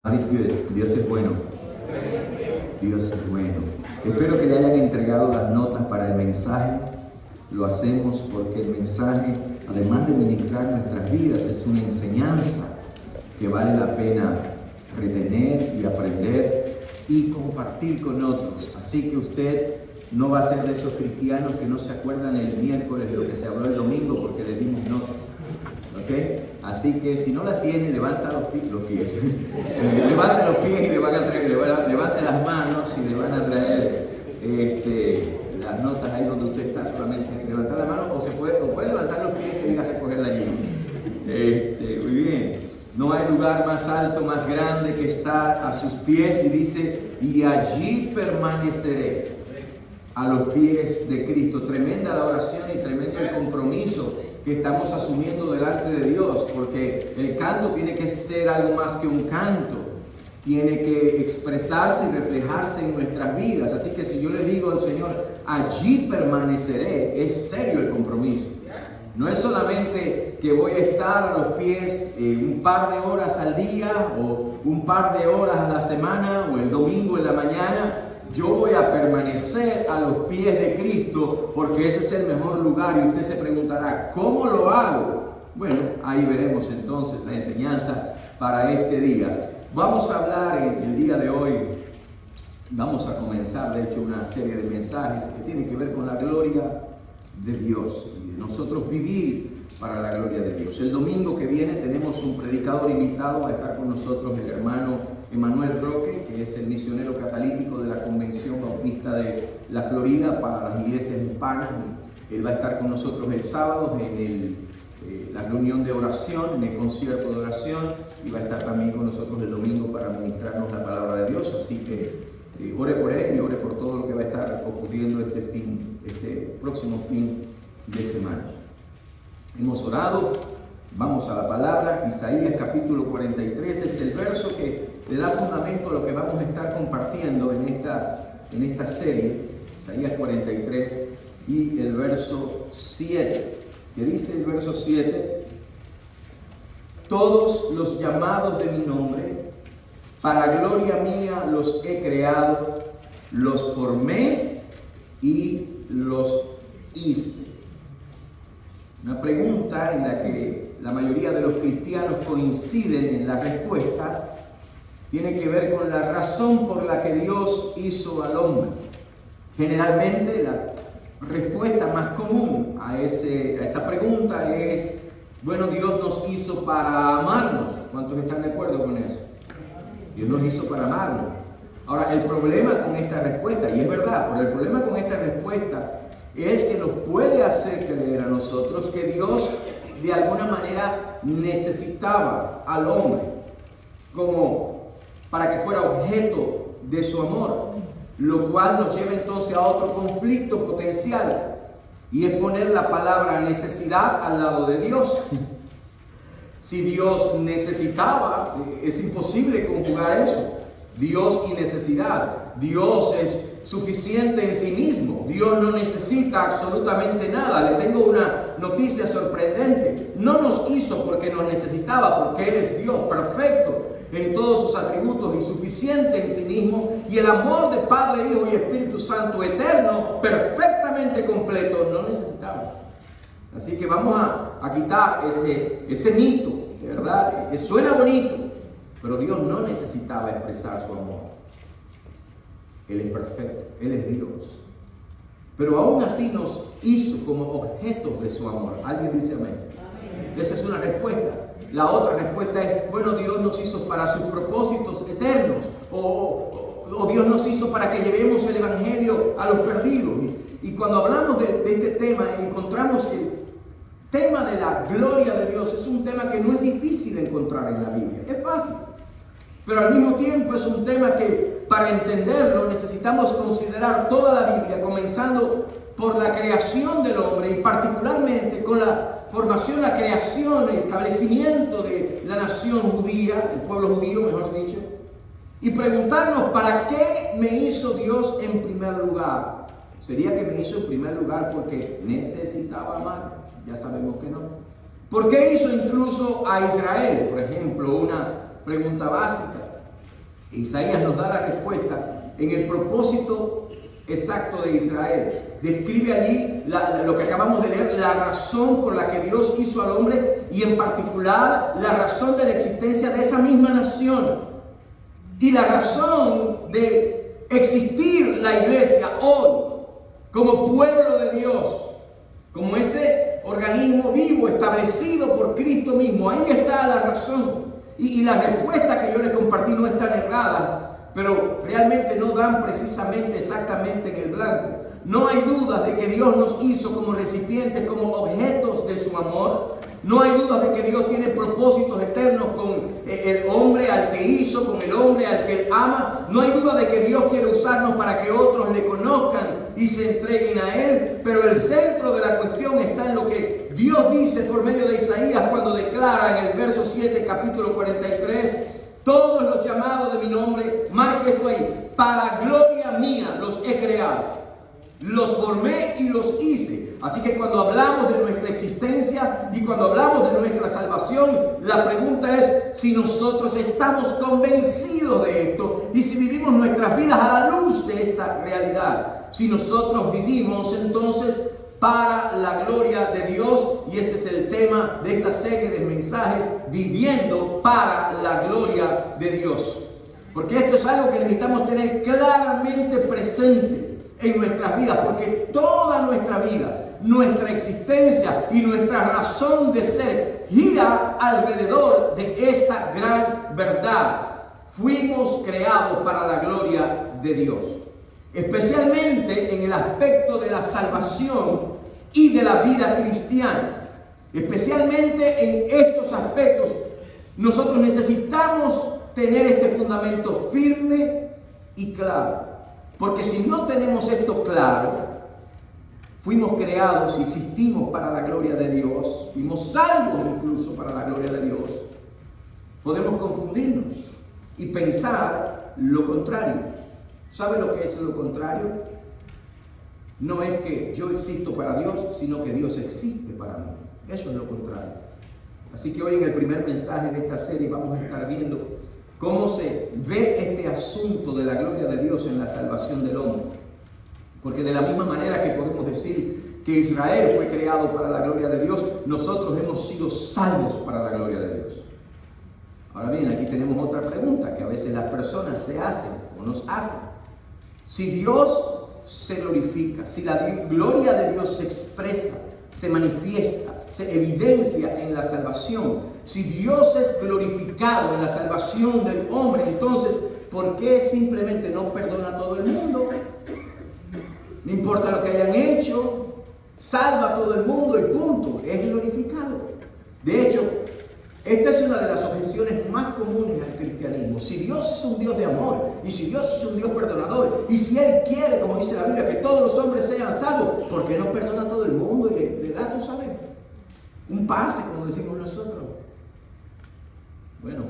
God is good. Dios es bueno. Dios es bueno. Espero que le hayan entregado las notas para el mensaje. Lo hacemos porque el mensaje, además de ministrar nuestras vidas, es una enseñanza que vale la pena retener y aprender y compartir con otros. Así que usted no va a ser de esos cristianos que no se acuerdan el miércoles de lo que se habló el domingo porque le dimos notas. ¿Ok? Así que si no la tiene, levanta los pies. Levante los pies y le van a traer, levante las manos y le van a traer las notas ahí donde usted está. Solamente levantar la mano o puede levantar los pies y ir a recogerla allí. Muy bien. No hay lugar más alto, más grande que estar a sus pies, y dice, y allí permaneceré a los pies de Cristo. Tremenda la oración y tremendo el compromiso que estamos asumiendo delante de Dios, porque el canto tiene que ser algo más que un canto, tiene que expresarse y reflejarse en nuestras vidas. Así que si yo le digo al Señor, allí permaneceré, es serio el compromiso. No es solamente que voy a estar a los pies un par de horas al día o un par de horas a la semana o el domingo en la mañana. Yo voy a permanecer a los pies de Cristo porque ese es el mejor lugar. Y usted se preguntará, ¿cómo lo hago? Bueno, ahí veremos entonces la enseñanza para este día. Vamos a hablar en el día de hoy, vamos a comenzar de hecho una serie de mensajes que tienen que ver con la gloria de Dios y de nosotros vivir para la gloria de Dios. El domingo que viene tenemos un predicador invitado a estar con nosotros, el hermano Emanuel Roque, que es el misionero catalítico de la Convención Bautista de la Florida para las iglesias hispanas. Él va a estar con nosotros el sábado en la reunión de oración, en el concierto de oración, y va a estar también con nosotros el domingo para ministrarnos la palabra de Dios. Así que ore por él y ore por todo lo que va a estar ocurriendo este próximo fin de semana. Hemos orado, vamos a la palabra. Isaías capítulo 43 es el verso que le da fundamento a lo que vamos a estar compartiendo en esta serie. Isaías 43 y el verso 7, que dice el verso 7: todos los llamados de mi nombre, para gloria mía los he creado, los formé y los hice. Una pregunta en la que la mayoría de los cristianos coinciden en la respuesta tiene que ver con la razón por la que Dios hizo al hombre. Generalmente la respuesta más común a esa pregunta es, bueno, Dios nos hizo para amarnos. ¿Cuántos están de acuerdo con eso? Dios nos hizo para amarnos. Ahora, el problema con esta respuesta, y es verdad, pero el problema con esta respuesta es que nos puede hacer creer a nosotros que Dios de alguna manera necesitaba al hombre como para que fuera objeto de su amor, lo cual nos lleva entonces a otro conflicto potencial, y es poner la palabra necesidad al lado de Dios. Si Dios necesitaba, es imposible conjugar eso. Dios y necesidad. Dios es suficiente en sí mismo. Dios no necesita absolutamente nada. Le tengo una noticia sorprendente. No nos hizo porque nos necesitaba, porque Él es Dios perfecto en todos sus atributos y suficiente en sí mismo, y el amor de Padre, Hijo y Espíritu Santo eterno, perfectamente completo, no necesitamos. Así que vamos a quitar ese mito, ¿verdad? Que suena bonito, pero Dios no necesitaba expresar su amor. Él es perfecto, Él es Dios. Pero aún así nos hizo como objetos de su amor. ¿Alguien dice amén? Esa es una respuesta. La otra respuesta es, bueno, Dios nos hizo para sus propósitos eternos, o Dios nos hizo para que llevemos el Evangelio a los perdidos. Y cuando hablamos de este tema, encontramos que el tema de la gloria de Dios es un tema que no es difícil de encontrar en la Biblia, es fácil. Pero al mismo tiempo es un tema que para entenderlo necesitamos considerar toda la Biblia, comenzando por la creación del hombre y particularmente con la formación, la creación, el establecimiento de la nación judía, el pueblo judío, mejor dicho, y preguntarnos, ¿para qué me hizo Dios en primer lugar? ¿Sería que me hizo en primer lugar porque necesitaba amar? Ya sabemos que no. ¿Por qué hizo incluso a Israel? Por ejemplo, una pregunta básica. Isaías nos da la respuesta en el propósito exacto de Israel. Describe allí lo que acabamos de leer, la razón por la que Dios hizo al hombre y en particular la razón de la existencia de esa misma nación y la razón de existir la iglesia hoy como pueblo de Dios, como ese organismo vivo establecido por Cristo mismo. Ahí está la razón. Y la respuesta que yo les compartí no es tan errada, pero realmente no dan precisamente exactamente en el blanco. No hay duda de que Dios nos hizo como recipientes, como objetos de su amor. No hay duda de que Dios tiene propósitos eternos con el hombre al que hizo, con el hombre al que Él ama. No hay duda de que Dios quiere usarnos para que otros le conozcan y se entreguen a Él. Pero el centro de la cuestión está en lo que Dios dice por medio de Isaías cuando declara en el verso 7, capítulo 43, todos los llamados de mi nombre, marque esto ahí, para gloria mía los he creado. Los formé y los hice. Así que cuando hablamos de nuestra existencia y cuando hablamos de nuestra salvación, la pregunta es si nosotros estamos convencidos de esto y si vivimos nuestras vidas a la luz de esta realidad. Si nosotros vivimos entonces para la gloria de Dios, y este es el tema de esta serie de mensajes, viviendo para la gloria de Dios. Porque esto es algo que necesitamos tener claramente presente en nuestras vidas, porque toda nuestra vida, nuestra existencia y nuestra razón de ser gira alrededor de esta gran verdad. Fuimos creados para la gloria de Dios, especialmente en el aspecto de la salvación y de la vida cristiana. Especialmente en estos aspectos, nosotros necesitamos tener este fundamento firme y claro. Porque si no tenemos esto claro, fuimos creados y existimos para la gloria de Dios, fuimos salvos incluso para la gloria de Dios, podemos confundirnos y pensar lo contrario. ¿Sabe lo que es lo contrario? No es que yo existo para Dios, sino que Dios existe para mí. Eso es lo contrario. Así que hoy en el primer mensaje de esta serie vamos a estar viendo cómo se ve este asunto de la gloria de Dios en la salvación del hombre. Porque de la misma manera que podemos decir que Israel fue creado para la gloria de Dios, nosotros hemos sido salvos para la gloria de Dios. Ahora bien, aquí tenemos otra pregunta que a veces las personas se hacen o nos hacen. Si Dios se glorifica, si la gloria de Dios se expresa, se manifiesta, se evidencia en la salvación, si Dios es glorificado en la salvación del hombre, entonces, ¿por qué simplemente no perdona a todo el mundo? No importa lo que hayan hecho, salva a todo el mundo y punto, es glorificado. De hecho, esta es una de las objeciones más comunes al cristianismo. Si Dios es un Dios de amor, y si Dios es un Dios perdonador, y si Él quiere, como dice la Biblia, que todos los hombres sean salvos, ¿por qué no perdona a todo el mundo y le da, tú sabes, un pase, como decimos nosotros? Bueno,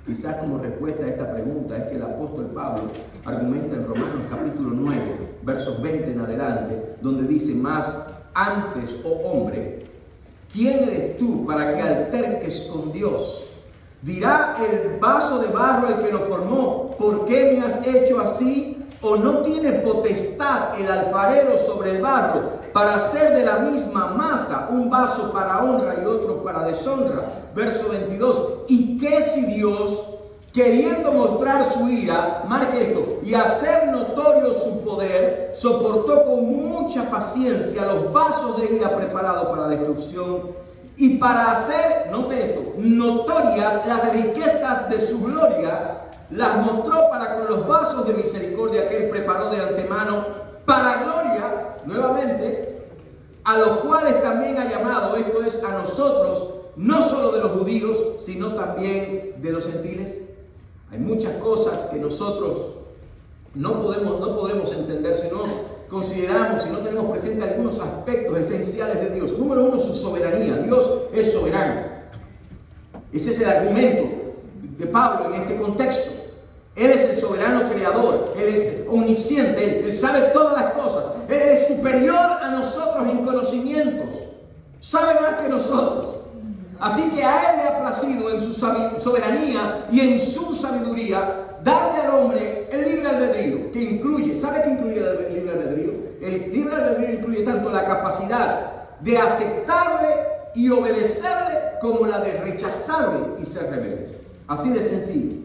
quizás como respuesta a esta pregunta es que el apóstol Pablo argumenta en Romanos capítulo 9, versos 20 en adelante, donde dice: más antes, oh hombre, ¿quién eres tú para que alterques con Dios? Dirá el vaso de barro al que lo formó: ¿por qué me has hecho así? ¿O no tiene potestad el alfarero sobre el barro para hacer de la misma masa un vaso para honra y otro para deshonra? Verso 22. ¿Y qué si Dios, queriendo mostrar su ira, marque esto, y hacer notorio su poder, soportó con mucha paciencia los vasos de ira preparados para destrucción, y para hacer, note esto, notorias las riquezas de su gloria, las mostró para con los vasos de misericordia que Él preparó de antemano para gloria, nuevamente, a los cuales también ha llamado, esto es, a nosotros, no solo de los judíos, sino también de los gentiles? Hay muchas cosas que nosotros no podremos entender si no consideramos, si no tenemos presente algunos aspectos esenciales de Dios. Número uno, su soberanía. Dios es soberano. Ese es el argumento de Pablo en este contexto. Él es el soberano creador, Él es omnisciente, Él sabe todas las cosas, Él es superior a nosotros en conocimientos, sabe más que nosotros. Así que a Él le ha placido en su soberanía y en su sabiduría darle al hombre el libre albedrío, que incluye, ¿sabe qué incluye el libre albedrío? El libre albedrío incluye tanto la capacidad de aceptarle y obedecerle como la de rechazarle y ser rebeldes. Así de sencillo.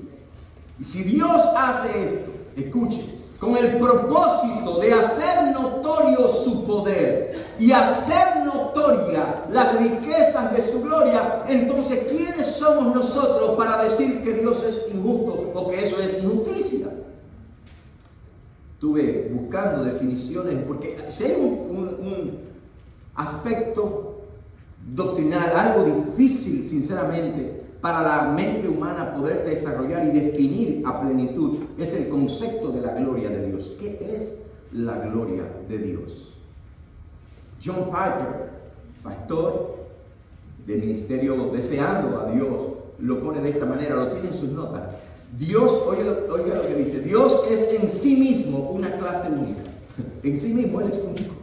Y si Dios hace esto, escuche, con el propósito de hacer notorio su poder y hacer notoria las riquezas de su gloria, entonces ¿quiénes somos nosotros para decir que Dios es injusto o que eso es injusticia? Estuve buscando definiciones porque si hay un aspecto doctrinal, algo difícil sinceramente para la mente humana poder desarrollar y definir a plenitud, es el concepto de la gloria de Dios. ¿Qué es la gloria de Dios? John Piper, pastor del ministerio Deseando a Dios, lo pone de esta manera, lo tiene en sus notas. Dios, oiga lo que dice, Dios es en sí mismo una clase única. En sí mismo Él es único.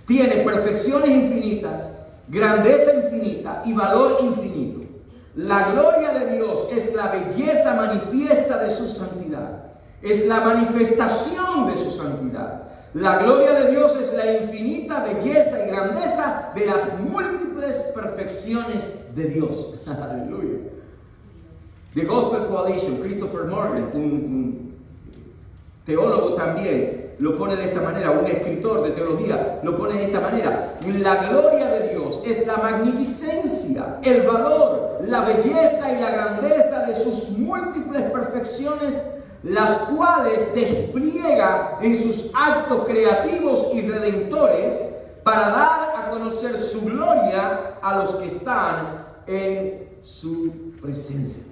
Tiene perfecciones infinitas, grandeza infinita y valor infinito. La gloria de Dios es la belleza manifiesta de su santidad. Es la manifestación de su santidad. La gloria de Dios es la infinita belleza y grandeza de las múltiples perfecciones de Dios. Aleluya. The Gospel Coalition, Christopher Morgan, un teólogo también, lo pone de esta manera, un escritor de teología, lo pone de esta manera. La gloria de Dios es la magnificencia, el valor, la belleza y la grandeza de sus múltiples perfecciones, las cuales despliega en sus actos creativos y redentores para dar a conocer su gloria a los que están en su presencia.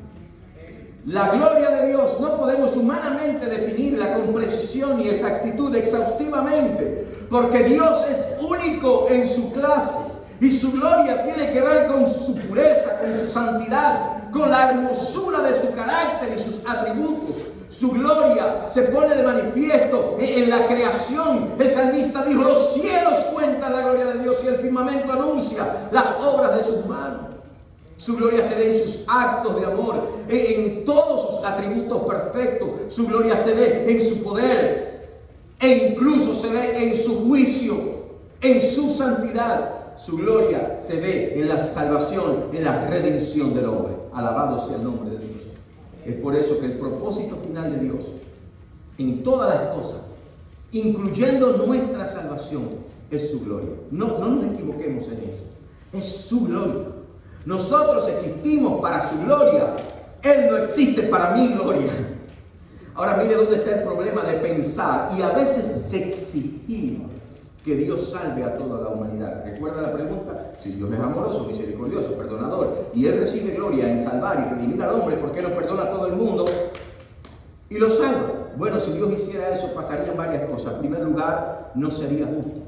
La gloria de Dios no podemos humanamente definirla con precisión y exactitud exhaustivamente, porque Dios es único en su clase y su gloria tiene que ver con su pureza, con su santidad, con la hermosura de su carácter y sus atributos. Su gloria se pone de manifiesto en la creación. El salmista dijo: los cielos cuentan la gloria de Dios y el firmamento anuncia las obras de sus manos. Su gloria se ve en sus actos de amor, en todos sus atributos perfectos. Su gloria se ve en su poder, e incluso se ve en su juicio, en su santidad. Su gloria se ve en la salvación, en la redención del hombre. Alabado sea el nombre de Dios. Es por eso que el propósito final de Dios, en todas las cosas, incluyendo nuestra salvación, es su gloria. No nos equivoquemos en eso. Es su gloria. Nosotros existimos para su gloria. Él no existe para mi gloria. Ahora mire dónde está el problema de pensar y a veces exigir que Dios salve a toda la humanidad. ¿Recuerda la pregunta? Si Dios es amoroso, misericordioso, perdonador, y Él recibe gloria en salvar y redimir al hombre, ¿por qué no perdona a todo el mundo y lo salva? Bueno, si Dios hiciera eso, pasarían varias cosas. En primer lugar, no sería justo.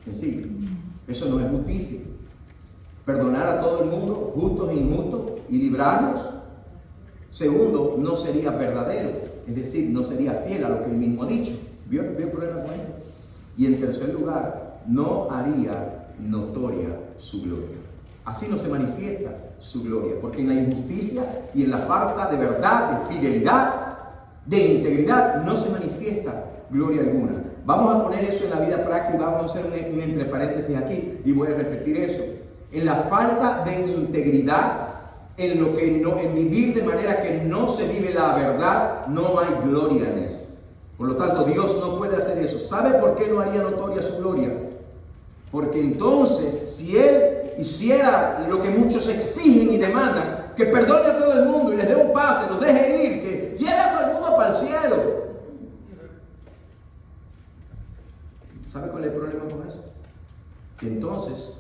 Sencillo. Eso no es justicia. Perdonar a todo el mundo, justos e injustos, y librarlos. Segundo, no sería verdadero, es decir, no sería fiel a lo que Él mismo ha dicho. ¿Vio el problema con esto? Y en tercer lugar, no haría notoria su gloria. Así no se manifiesta su gloria, porque en la injusticia y en la falta de verdad, de fidelidad, de integridad, no se manifiesta gloria alguna. Vamos a poner eso en la vida práctica, vamos a hacer un entre paréntesis aquí y voy a repetir eso. En la falta de integridad, en vivir de manera que no se vive la verdad, no hay gloria en eso. Por lo tanto, Dios no puede hacer eso. ¿Sabe por qué no haría notoria su gloria? Porque entonces, si Él hiciera lo que muchos exigen y demandan, que perdone a todo el mundo y les dé un pase, los deje ir, que lleve a todo el mundo para el cielo. ¿Sabe cuál es el problema con eso? Que entonces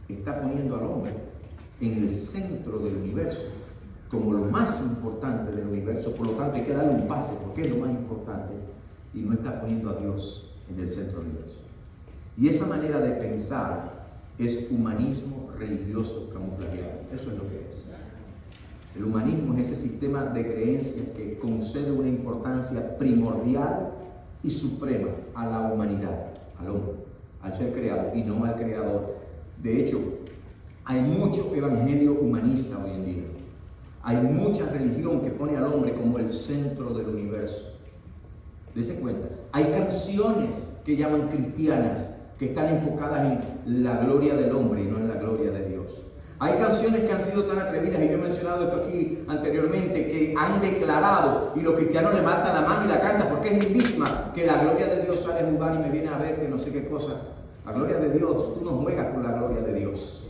está poniendo al hombre en el centro del universo, como lo más importante del universo. Por lo tanto, hay que darle un pase, porque es lo más importante, y no está poniendo a Dios en el centro del universo. Y esa manera de pensar es humanismo religioso camuflajeado. Eso es lo que es. El humanismo es ese sistema de creencias que concede una importancia primordial y suprema a la humanidad, al hombre, al ser creado y no al creador. De hecho, Hay mucho evangelio humanista hoy en día. Hay mucha religión que pone al hombre como el centro del universo. Dese cuenta. Hay canciones que llaman cristianas que están enfocadas en la gloria del hombre y no en la gloria de Dios. Hay canciones que han sido tan atrevidas, y yo he mencionado esto aquí anteriormente, que han declarado, y los cristianos levantan la mano y la cantan porque es lindísima, que la gloria de Dios sale a jugar y me viene a ver que no sé qué cosa. La gloria de Dios, tú no juegas con la gloria de Dios.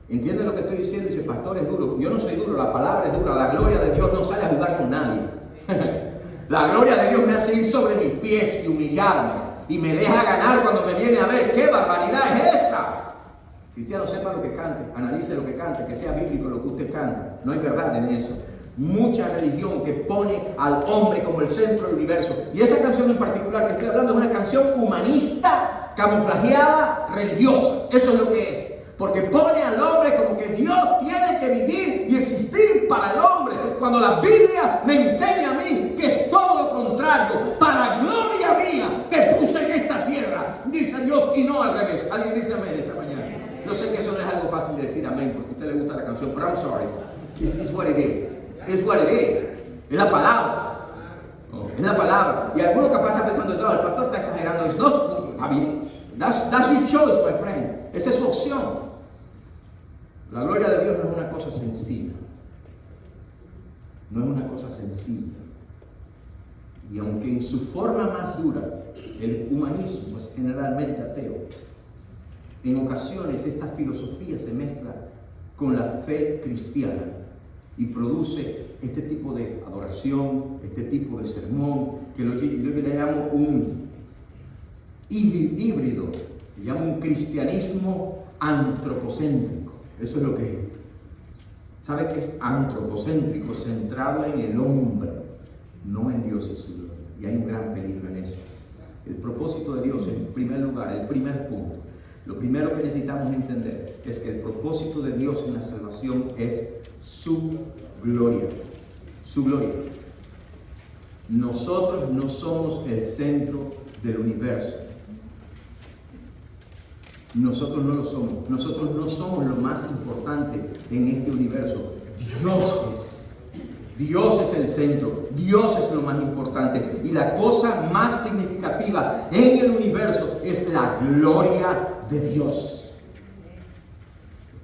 ¿Entiendes lo que estoy diciendo? Dice, pastor, es duro. Yo no soy duro, la palabra es dura. La gloria de Dios no sale a jugar con nadie. La gloria de Dios me hace ir sobre mis pies y humillarme. Y me deja ganar cuando me viene a ver. ¡Qué barbaridad es esa! Cristiano, sepa lo que cante, analice lo que cante, que sea bíblico lo que usted canta. No hay verdad en eso. Mucha religión que pone al hombre como el centro del universo. Y esa canción en particular que estoy hablando es una canción humanista, camuflajeada, religiosa. Eso es lo que es. Porque pone al hombre como que Dios tiene que vivir y existir para el hombre. Cuando la Biblia me enseña a mí que es todo lo contrario. Para gloria mía te puse en esta tierra, dice Dios, y no al revés. Alguien dice amén esta mañana. Yo sé que eso no es algo fácil de decir amén porque a usted le gusta la canción, pero I'm sorry. It's what it is. It's what it is. Es la palabra. Es la palabra. Y algunos capaz están pensando, no, el pastor está exagerando. No, está bien. That's your choice, my friend. Esa es su opción. La gloria de Dios no es una cosa sencilla. No es una cosa sencilla. Y aunque en su forma más dura, el humanismo es generalmente ateo, en ocasiones esta filosofía se mezcla con la fe cristiana y produce este tipo de adoración, este tipo de sermón, que yo le llamo un híbrido, le llamo un cristianismo antropocéntrico. Eso es lo que es. ¿Sabe qué es antropocéntrico? Centrado en el hombre, no en Dios y su gloria. Y hay un gran peligro en eso. El propósito de Dios, en primer lugar, el primer punto, lo primero que necesitamos entender es que el propósito de Dios en la salvación es su gloria. Su gloria. Nosotros no somos el centro del universo. Nosotros no lo somos. Nosotros no somos lo más importante en este universo. Dios es. Dios es el centro. Dios es lo más importante. Y la cosa más significativa en el universo es la gloria de Dios.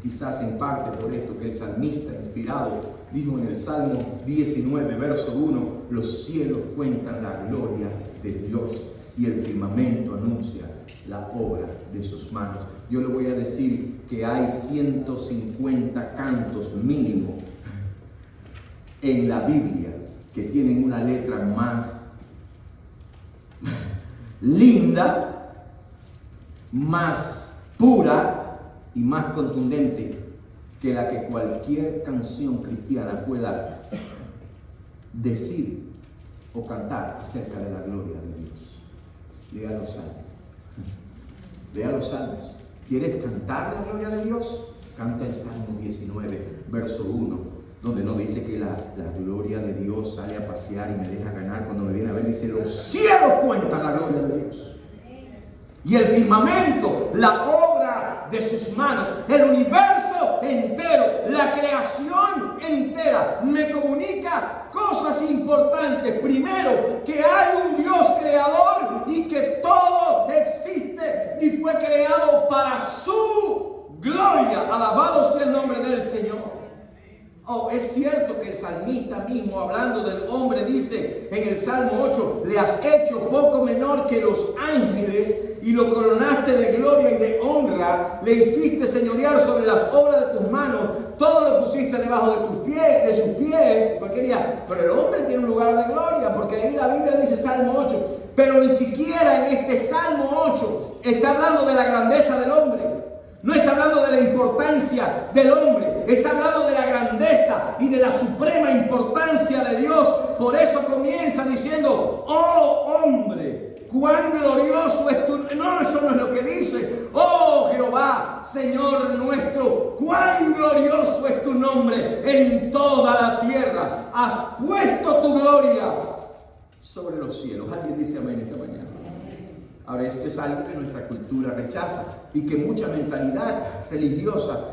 Quizás en parte por esto que el salmista inspirado dijo en el Salmo 19, verso 1, los cielos cuentan la gloria de Dios y el firmamento anuncia la obra de sus manos. Yo le voy a decir que hay 150 cantos mínimo en la Biblia que tienen una letra más linda, más pura y más contundente que la que cualquier canción cristiana pueda decir o cantar acerca de la gloria de Dios. Lea los salmos. Lea los salmos. ¿Quieres cantar la gloria de Dios? Canta el Salmo 19, verso 1, donde no dice que la gloria de Dios sale a pasear y me deja ganar cuando me viene a ver. Dice, los cielos cuentan la gloria de Dios. Y el firmamento, la obra de sus manos, el universo entero, la creación entera, me comunica cosas importantes. Primero, que hay un Dios creador y que todo existe y fue creado para su gloria. Alabado sea el nombre del Señor. Oh, es cierto que el salmista mismo, hablando del hombre, dice en el Salmo 8, le has hecho poco menor que los ángeles y lo coronaste de gloria y de honra, le hiciste señorear sobre las obras de tus manos, todo lo pusiste debajo de tus pies, de sus pies, porque diría, pero el hombre tiene un lugar de gloria, porque ahí la Biblia dice Salmo 8, pero ni siquiera en este Salmo 8 está hablando de la grandeza del hombre. No está hablando de la importancia del hombre, está hablando de la grandeza y de la suprema importancia de Dios. Por eso comienza diciendo, oh hombre, cuán glorioso es tu... No, eso no es lo que dice. Oh Jehová, Señor nuestro, cuán glorioso es tu nombre en toda la tierra. Has puesto tu gloria sobre los cielos. Alguien dice amén esta mañana. Ahora, esto es algo que nuestra cultura rechaza y que mucha mentalidad religiosa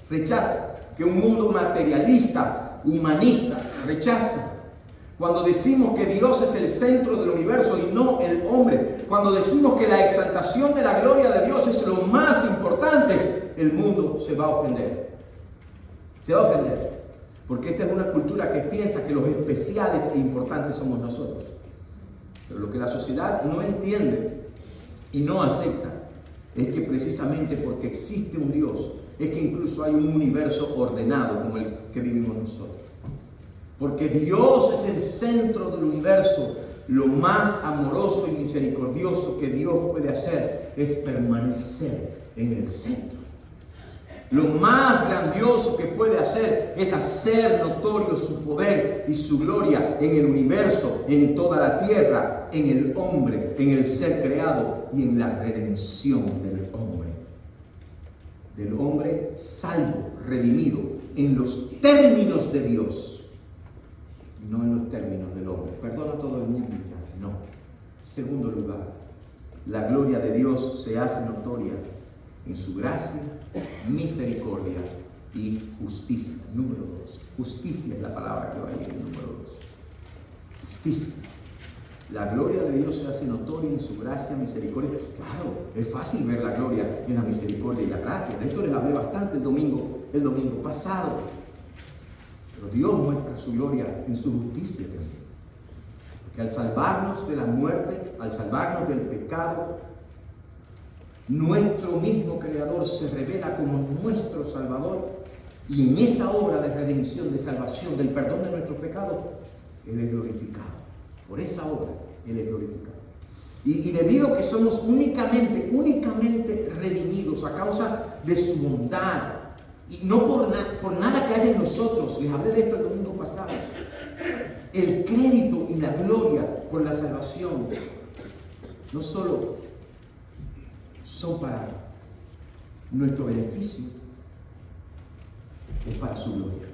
rechaza, que un mundo materialista, humanista, rechaza. Cuando decimos que Dios es el centro del universo y no el hombre, cuando decimos que la exaltación de la gloria de Dios es lo más importante, el mundo se va a ofender. Se va a ofender. Porque esta es una cultura que piensa que los especiales e importantes somos nosotros. Pero lo que la sociedad no entiende y no acepta es que precisamente porque existe un Dios, es que incluso hay un universo ordenado como el que vivimos nosotros. Porque Dios es el centro del universo. Lo más amoroso y misericordioso que Dios puede hacer es permanecer en el centro. Lo más grandioso que puede hacer es hacer notorio su poder y su gloria en el universo, en toda la tierra, en el hombre, en el ser creado y en la redención del hombre. Del hombre salvo, redimido, en los términos de Dios. No en los términos del hombre. Perdona a todo el mundo ya. No. Segundo lugar, la gloria de Dios se hace notoria en su gracia, misericordia y justicia. Número 2. Justicia es la palabra que va ahí en el número 2. Justicia. La gloria de Dios se hace notoria en su gracia, misericordia. Claro, es fácil ver la gloria en la misericordia y la gracia. De esto les hablé bastante el domingo pasado. Pero Dios muestra su gloria en su justicia también. Porque al salvarnos de la muerte, al salvarnos del pecado, nuestro mismo Creador se revela como nuestro Salvador. Y en esa obra de redención, de salvación, del perdón de nuestros pecados, Él es glorificado. Por esa obra, Él es glorificado. Y debido a que somos únicamente redimidos a causa de su bondad, y no por nada que haya en nosotros, les hablé de esto el domingo pasado, el crédito y la gloria por la salvación no solo son para nuestro beneficio, es para su gloria,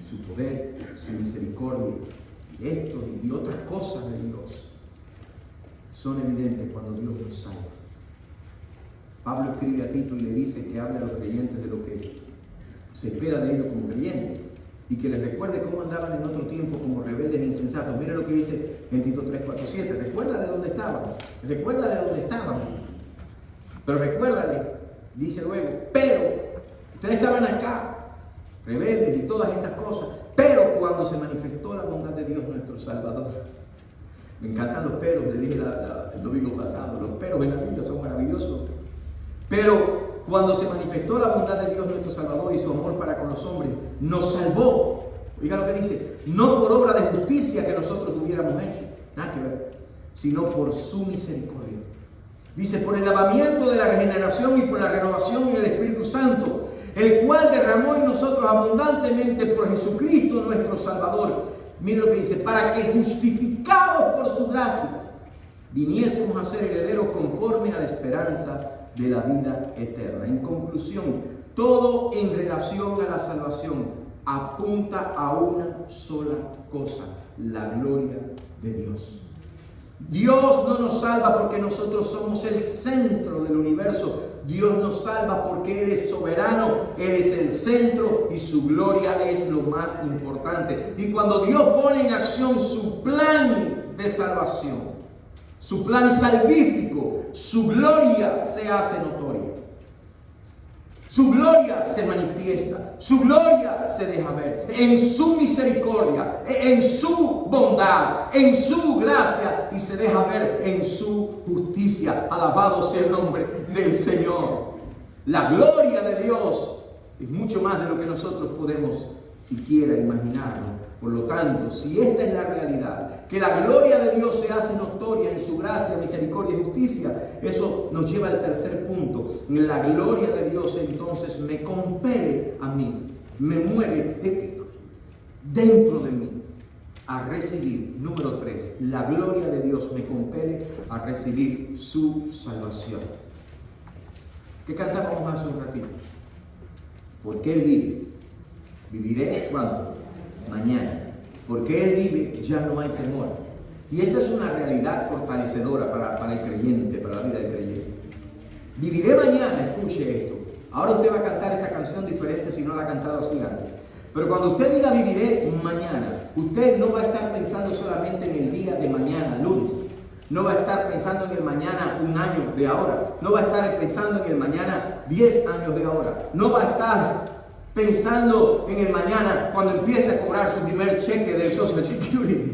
su poder, su misericordia, y esto y otras cosas de Dios son evidentes cuando Dios nos salva. Pablo escribe a Tito y le dice que hable a los creyentes de lo que se espera de ellos como creyentes y que les recuerde cómo andaban en otro tiempo como rebeldes e insensatos. Mire lo que dice en Tito 3:4-7. Recuerda de dónde estaban. Pero recuérdale, dice luego, pero ustedes estaban acá, rebeldes y todas estas cosas, pero cuando se manifestó la bondad de Dios nuestro Salvador. Me encantan los peros, le dije el domingo pasado, los peros en la Biblia son maravillosos. Pero cuando se manifestó la bondad de Dios nuestro Salvador y su amor para con los hombres, nos salvó. Oiga lo que dice, no por obra de justicia que nosotros hubiéramos hecho, nada que ver, sino por su misericordia. Dice, por el lavamiento de la regeneración y por la renovación en el Espíritu Santo, el cual derramó en nosotros abundantemente por Jesucristo nuestro Salvador. Mire lo que dice, para que justificados por su gracia, viniésemos a ser herederos conforme a la esperanza de la vida eterna. En conclusión, todo en relación a la salvación apunta a una sola cosa, la gloria de Dios. Dios no nos salva porque nosotros somos el centro del universo. Dios nos salva porque Él es soberano, Él es el centro y su gloria es lo más importante. Y cuando Dios pone en acción su plan de salvación, su plan salvífico, su gloria se hace notoria. Su gloria se manifiesta, su gloria se deja ver en su misericordia, en su bondad, en su gracia y se deja ver en su justicia. Alabado sea el nombre del Señor. La gloria de Dios es mucho más de lo que nosotros podemos siquiera imaginarnos. Por lo tanto, si esta es la realidad, que la gloria de Dios se hace notoria en su gracia, misericordia y justicia, eso nos lleva al tercer punto. La gloria de Dios entonces me compele a mí, me mueve dentro de mí a recibir. Número 3, la gloria de Dios me compele a recibir su salvación. ¿Qué cantábamos hace un ratito? Porque Él vive. ¿Viviré cuándo? Mañana. Porque Él vive, ya no hay temor. Y esta es una realidad fortalecedora para el creyente, para la vida del creyente. Viviré mañana, escuche esto, Ahora usted va a cantar esta canción diferente si no la ha cantado así antes. Pero cuando usted diga viviré mañana, usted no va a estar pensando solamente en el día de mañana, lunes. No va a estar pensando en el mañana un año de ahora. No va a estar pensando en el mañana 10 años de ahora. No va a estar pensando en el mañana cuando empiece a cobrar su primer cheque del Social Security.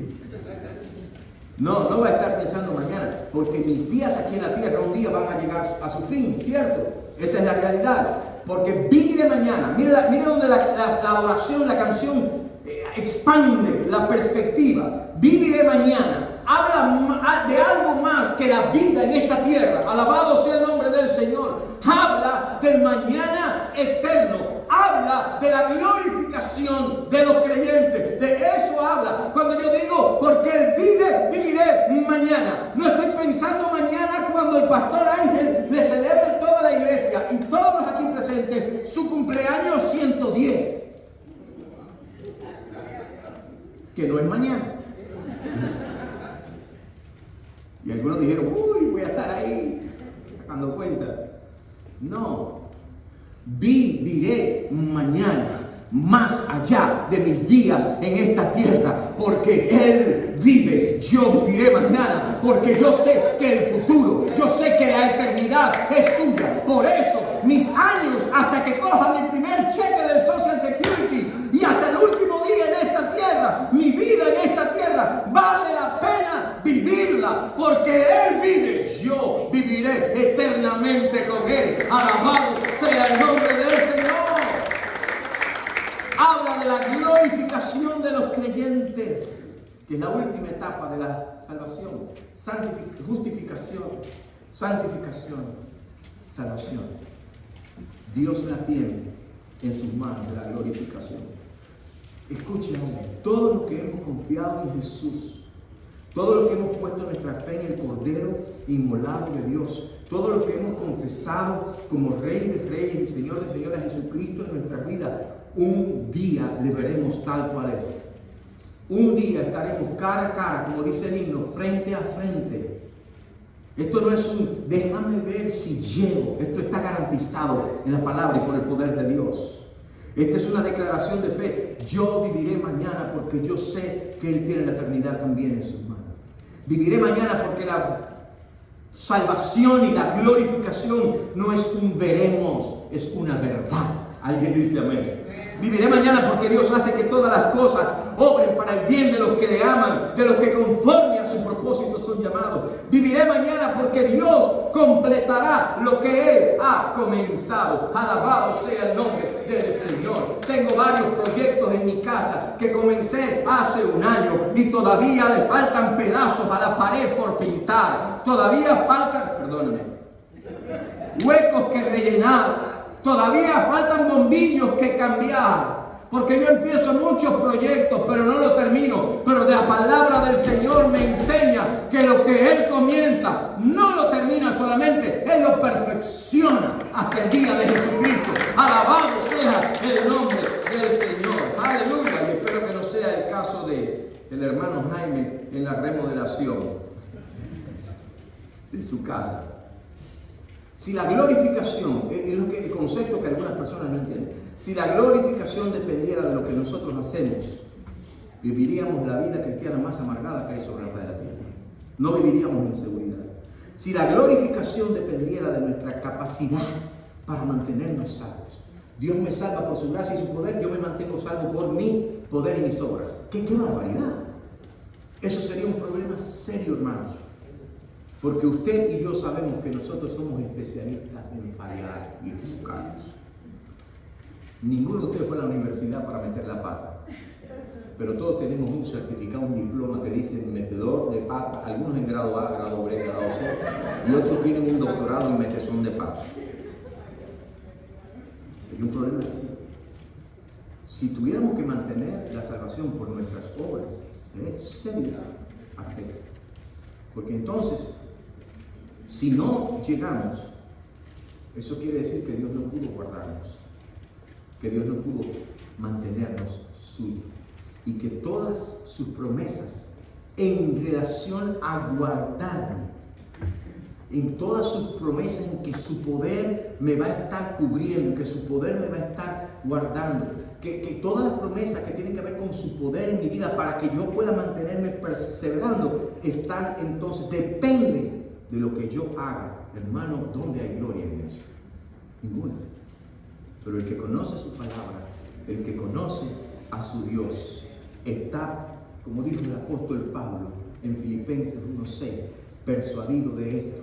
No va a estar pensando mañana, porque mis días aquí en la tierra un día van a llegar a su fin, ¿cierto? Esa es la realidad. Porque viviré mañana. Mire donde la oración, la canción expande la perspectiva. Viviré mañana. Habla de algo más que la vida en esta tierra. Alabado sea el nombre del Señor. Habla del mañana eterno. Habla de la glorificación de los creyentes. De eso habla. Cuando yo digo, porque Él vive, viviré mañana. No estoy pensando mañana cuando el pastor Ángel le celebre a toda la iglesia y todos los aquí presentes su cumpleaños 110. Que no es mañana. Y algunos dijeron, uy, voy a estar ahí sacando cuenta. No, viviré mañana más allá de mis días en esta tierra, porque Él vive. Yo viviré mañana, porque yo sé que el futuro, yo sé que la eternidad es suya. Por eso, mis años, hasta que coja mi primer cheque del Social Security y hasta el último día en esta tierra, mi vida en esta tierra, vale la pena vivirla, porque Él vive. Yo viviré eternamente con Él. Alabado sea el nombre del Señor. Habla de la glorificación de los creyentes, que es la última etapa de la salvación. Justificación, santificación, salvación. Dios la tiene en sus manos, de la glorificación. Escuchen, todo lo que hemos confiado en Jesús, todo lo que hemos puesto nuestra fe en el Cordero inmolado de Dios, todo lo que hemos confesado como Rey de Reyes y Señor de Señores Jesucristo en nuestra vida, un día le veremos tal cual es. Un día estaremos cara a cara, como dice el himno, frente a frente. Esto no es un déjame ver si llego. Esto está garantizado en la palabra y por el poder de Dios. Esta es una declaración de fe. Yo viviré mañana porque yo sé que Él tiene la eternidad también en sus manos. Viviré mañana porque la salvación y la glorificación no es un veremos, es una verdad. Alguien dice amén. Viviré mañana porque Dios hace que todas las cosas obren para el bien de los que le aman, de los que conforme a su propósito son llamados. Viviré mañana porque Dios completará lo que Él ha comenzado. Alabado sea el nombre del Señor. Tengo varios proyectos en mi casa que comencé hace un año y todavía le faltan pedazos a la pared por pintar. Todavía faltan, huecos que rellenar. Todavía faltan bombillos que cambiar. Porque yo empiezo muchos proyectos, pero no los termino. Pero de la palabra del Señor me enseña que lo que Él comienza, no lo termina solamente, Él lo perfecciona hasta el día de Jesucristo. Alabado sea el nombre del Señor. Aleluya. Y espero que no sea el caso del hermano Jaime en la remodelación de su casa. Si la glorificación, es el concepto que algunas personas no entienden, si la glorificación dependiera de lo que nosotros hacemos, viviríamos la vida cristiana más amargada que hay sobre la faz de la tierra. No viviríamos en seguridad. Si la glorificación dependiera de nuestra capacidad para mantenernos salvos, Dios me salva por su gracia y su poder, yo me mantengo salvo por mi poder y mis obras. ¡Qué barbaridad! Eso sería un problema serio, hermanos. Porque usted y yo sabemos que nosotros somos especialistas en fallar y equivocarnos. Ninguno de ustedes fue a la universidad para meter la pata. Pero todos tenemos un certificado, un diploma que dice metedor de pata. Algunos en grado A, grado B, grado C. Y otros tienen un doctorado en metezón de pata. Sería un problema serio. Si tuviéramos que mantener la salvación por nuestras obras, sería aspecto. Porque entonces, si no llegamos, eso quiere decir que Dios no pudo guardarnos, que Dios no pudo mantenernos suyos, y que todas sus promesas en relación a guardarnos en todas sus promesas, en que su poder me va a estar cubriendo, que su poder me va a estar guardando, que todas las promesas que tienen que ver con su poder en mi vida para que yo pueda mantenerme perseverando, están entonces, dependen de lo que yo haga. Hermano, ¿dónde hay gloria en eso? Ninguna. Pero el que conoce su palabra, el que conoce a su Dios, está, como dijo el apóstol Pablo en Filipenses 1:6, persuadido de esto,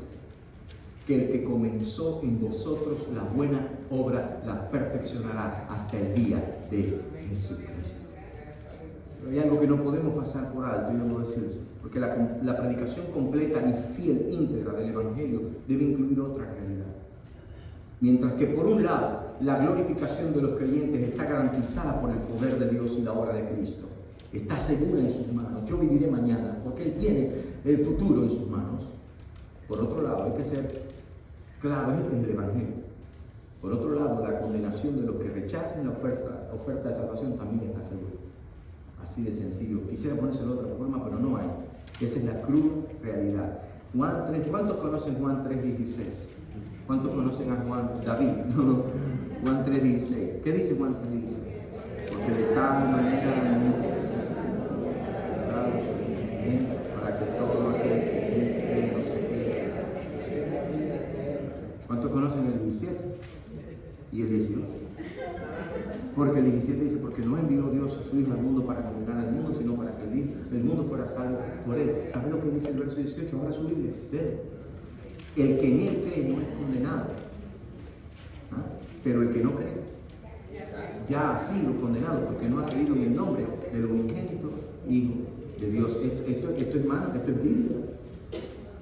que el que comenzó en vosotros la buena obra la perfeccionará hasta el día de Jesucristo. Pero hay algo que no podemos pasar por alto, y debo decir eso, porque la predicación completa y fiel, íntegra del Evangelio debe incluir otra realidad. Mientras que por un lado la glorificación de los creyentes está garantizada por el poder de Dios y la obra de Cristo, está segura en sus manos. Yo viviré mañana porque Él tiene el futuro en sus manos. Por otro lado, hay que ser claro, este es el Evangelio. Por otro lado, la condenación de los que rechacen la oferta de salvación también está segura. Así de sencillo. Quisiera ponérselo de otra forma, pero no hay. Esa es la cruda realidad. Juan 3, ¿cuántos conocen Juan 3:16? ¿Cuántos conocen a Juan? David, no. Juan 3:16. ¿Qué dice Juan 3:16? Porque de tal manera para que todo aquel que no se pierda. ¿Cuántos conocen el 17 y el 18? Porque el 17 dice, porque no envió Dios a su Hijo al mundo para condenar al mundo, sino para que el mundo fuera salvo por Él. ¿Saben lo que dice el verso 18? Ahora su Biblia. El que en Él cree no es condenado. Pero el que no cree ya ha sido condenado porque no ha creído en el nombre del unigénito Hijo de Dios. Esto es mano, esto es Biblia.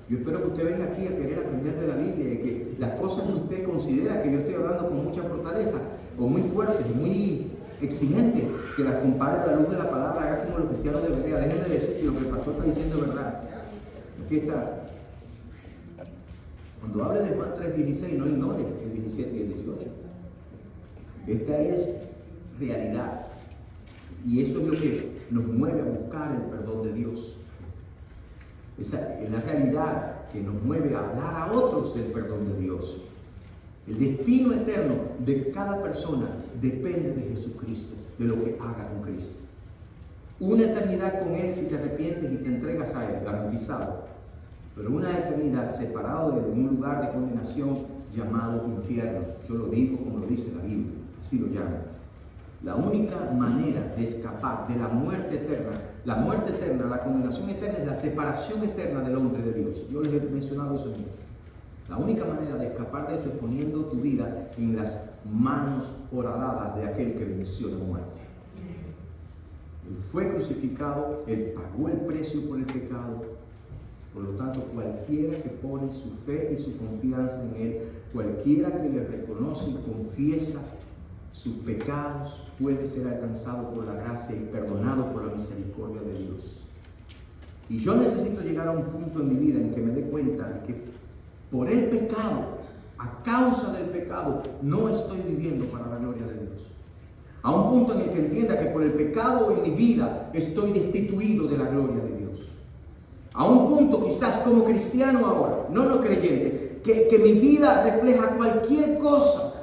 Yo espero que usted venga aquí a querer aprender de la Biblia y que las cosas que usted considera que yo estoy hablando con mucha fortaleza o muy fuertes, muy exigentes, que las compare a la luz de la palabra, haga como los cristianos de Berea. Déjenme decir si lo que el pastor está diciendo es verdad. Aquí está. Cuando hable de Juan 3:16, no ignore el 17 y el 18. Esta es realidad. Y eso es lo que nos mueve a buscar el perdón de Dios. Esa es la realidad que nos mueve a hablar a otros del perdón de Dios. El destino eterno de cada persona depende de Jesucristo, de lo que haga con Cristo. Una eternidad con Él si te arrepientes y te entregas a Él, garantizado. Pero una eternidad separado de un lugar de condenación llamado infierno. Yo lo digo como lo dice la Biblia, así lo llama. La única manera de escapar de la muerte eterna, la condenación eterna, es la separación eterna del hombre de Dios. Yo les he mencionado eso mismo. La única manera de escapar de eso es poniendo tu vida en las manos horadadas de aquel que venció la muerte. Él fue crucificado, Él pagó el precio por el pecado. Por lo tanto, cualquiera que pone su fe y su confianza en Él, cualquiera que le reconoce y confiesa sus pecados, puede ser alcanzado por la gracia y perdonado por la misericordia de Dios. Y yo necesito llegar a un punto en mi vida en que me dé cuenta de que por el pecado, a causa del pecado, no estoy viviendo para la gloria de Dios. A un punto en el que entienda que por el pecado en mi vida estoy destituido de la gloria de Dios. A un punto quizás como cristiano ahora, no creyente, que mi vida refleja cualquier cosa,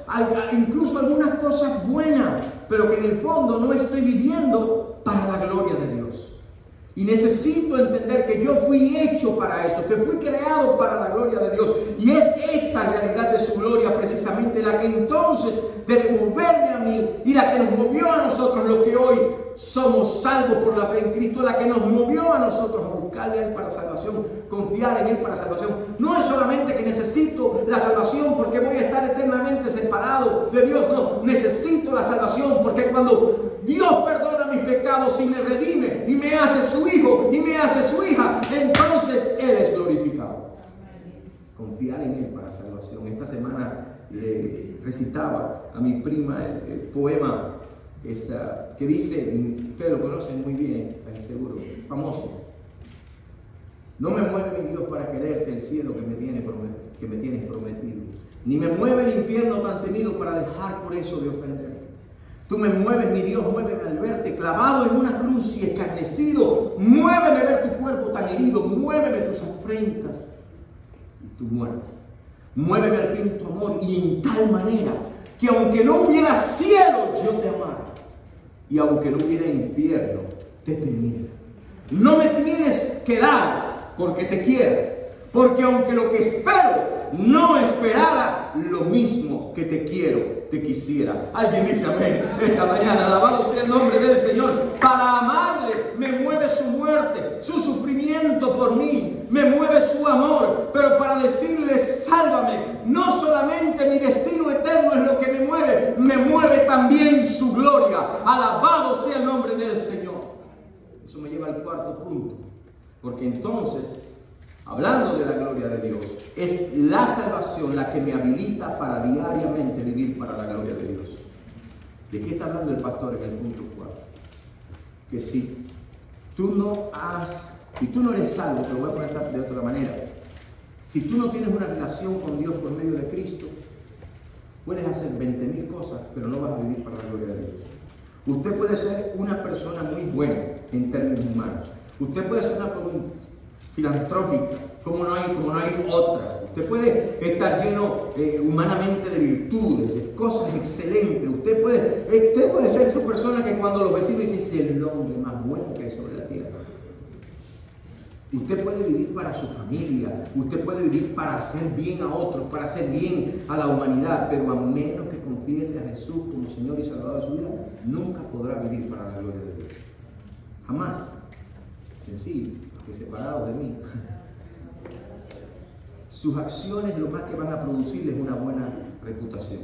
incluso algunas cosas buenas, pero que en el fondo no estoy viviendo para la gloria de Dios. Y necesito entender que yo fui hecho para eso, que fui creado para la gloria de Dios. Y es esta realidad de su gloria precisamente la que entonces debe moverme a mí y la que nos movió a nosotros, los que hoy somos salvos por la fe en Cristo, la que nos movió a nosotros a buscarle a Él para salvación, confiar en Él para salvación. No es solamente que necesito la salvación porque voy a estar eternamente separado de Dios, no, necesito la salvación porque cuando Dios perdona mis pecados y me redime y me hace su hijo y me hace su hija, entonces Él es glorificado. Confiar en Él para salvación. Esta semana le recitaba a mi prima el poema que dice, ustedes lo conocen muy bien, estoy seguro, famoso. No me mueve mi Dios para quererte el cielo que me tienes prometido, ni me mueve el infierno tan temido para dejar por eso de ofenderte. Tú me mueves, mi Dios, muéveme al verte clavado en una cruz y escarnecido. Muéveme ver tu cuerpo tan herido, muéveme tus afrentas. tu muerte. Muéveme al fin tu amor, y en tal manera que aunque no hubiera cielo, yo te amara, y aunque no hubiera infierno, te temiera. No me tienes que dar porque te quiero, porque aunque lo que espero no esperara lo mismo que te quiero, te quisiera. Alguien dice amén esta mañana. Alabado sea el nombre del Señor. Para amarle me mueve su muerte, su sufrimiento por mí, me mueve su amor. Pero para decirle sálvame, no solamente mi destino eterno es lo que me mueve también su gloria. Alabado sea el nombre del Señor. Eso me lleva al cuarto punto, porque entonces, hablando de la gloria de Dios, es la salvación la que me habilita para diariamente vivir para la gloria de Dios. ¿De qué está hablando el pastor en el punto 4? Que si tú no eres salvo, te lo voy a poner de otra manera, si tú no tienes una relación con Dios por medio de Cristo, puedes hacer 20,000 cosas, pero no vas a vivir para la gloria de Dios. Usted puede ser una persona muy buena en términos humanos. Usted puede ser una filantrópica, como no hay otra. Usted puede estar lleno humanamente de virtudes, de cosas excelentes. Usted puede ser esa persona que cuando los vecinos dicen, es el hombre más bueno que hay sobre la tierra. Usted puede vivir para su familia, usted puede vivir para hacer bien a otros, para hacer bien a la humanidad, pero a menos que confiese a Jesús como Señor y Salvador de su vida, nunca podrá vivir para la gloria de Dios. Jamás. Sencillo, que separados de mí. Sus acciones lo más que van a producir es una buena reputación.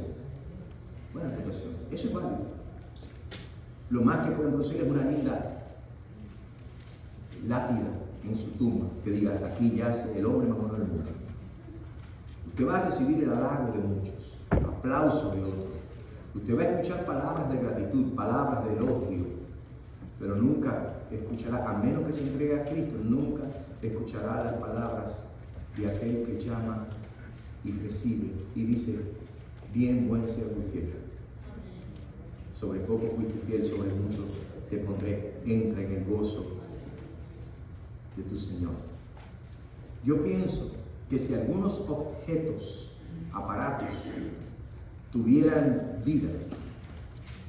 Buena reputación. Eso es válido. Lo más que pueden producir es una linda lápida en su tumba que diga, aquí yace el hombre más bueno del mundo. Usted va a recibir el halago de muchos, aplausos de otros. Usted va a escuchar palabras de gratitud, palabras de elogio, pero nunca escuchará, a menos que se entregue a Cristo, nunca escuchará las palabras de aquel que llama y recibe y dice, bien, buen siervo y fiel. Sobre poco fuiste fiel, sobre mucho te pondré, entra en el gozo de tu Señor. Yo pienso que si algunos objetos, aparatos, tuvieran vida,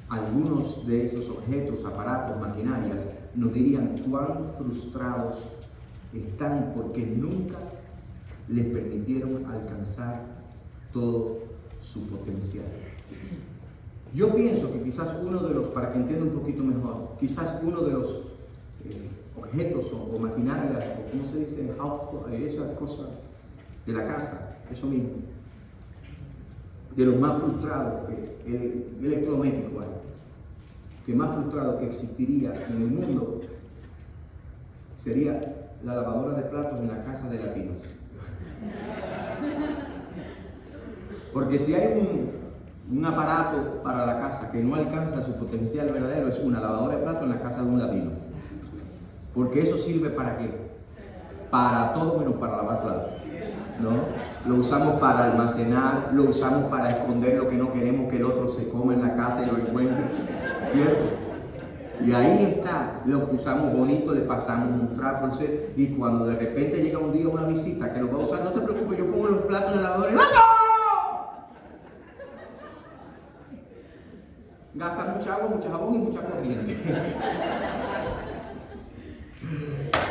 algunos de esos objetos, aparatos, maquinarias, nos dirían cuán frustrados están porque nunca les permitieron alcanzar todo su potencial. Yo pienso que quizás uno de los, para que entienda un poquito mejor, quizás uno de los objetos o maquinarias, o ¿cómo se dice? Esas cosas de la casa, eso mismo, de los más frustrados, el electrodoméstico, que más frustrado que existiría en el mundo sería la lavadora de platos en la casa de latinos. Porque si hay un aparato para la casa que no alcanza su potencial verdadero, es una lavadora de platos en la casa de un latino. Porque eso sirve ¿para qué? Para todo menos para lavar platos, ¿no? Lo usamos para almacenar, lo usamos para esconder lo que no queremos que el otro se coma en la casa y lo encuentre, ¿cierto? Y ahí está, lo que usamos bonito, le pasamos un trapo, y cuando de repente llega un día una visita que lo va a usar, no te preocupes, yo pongo los platos en la lavadora y ¡no! Gasta mucha agua, mucho jabón y mucha corriente.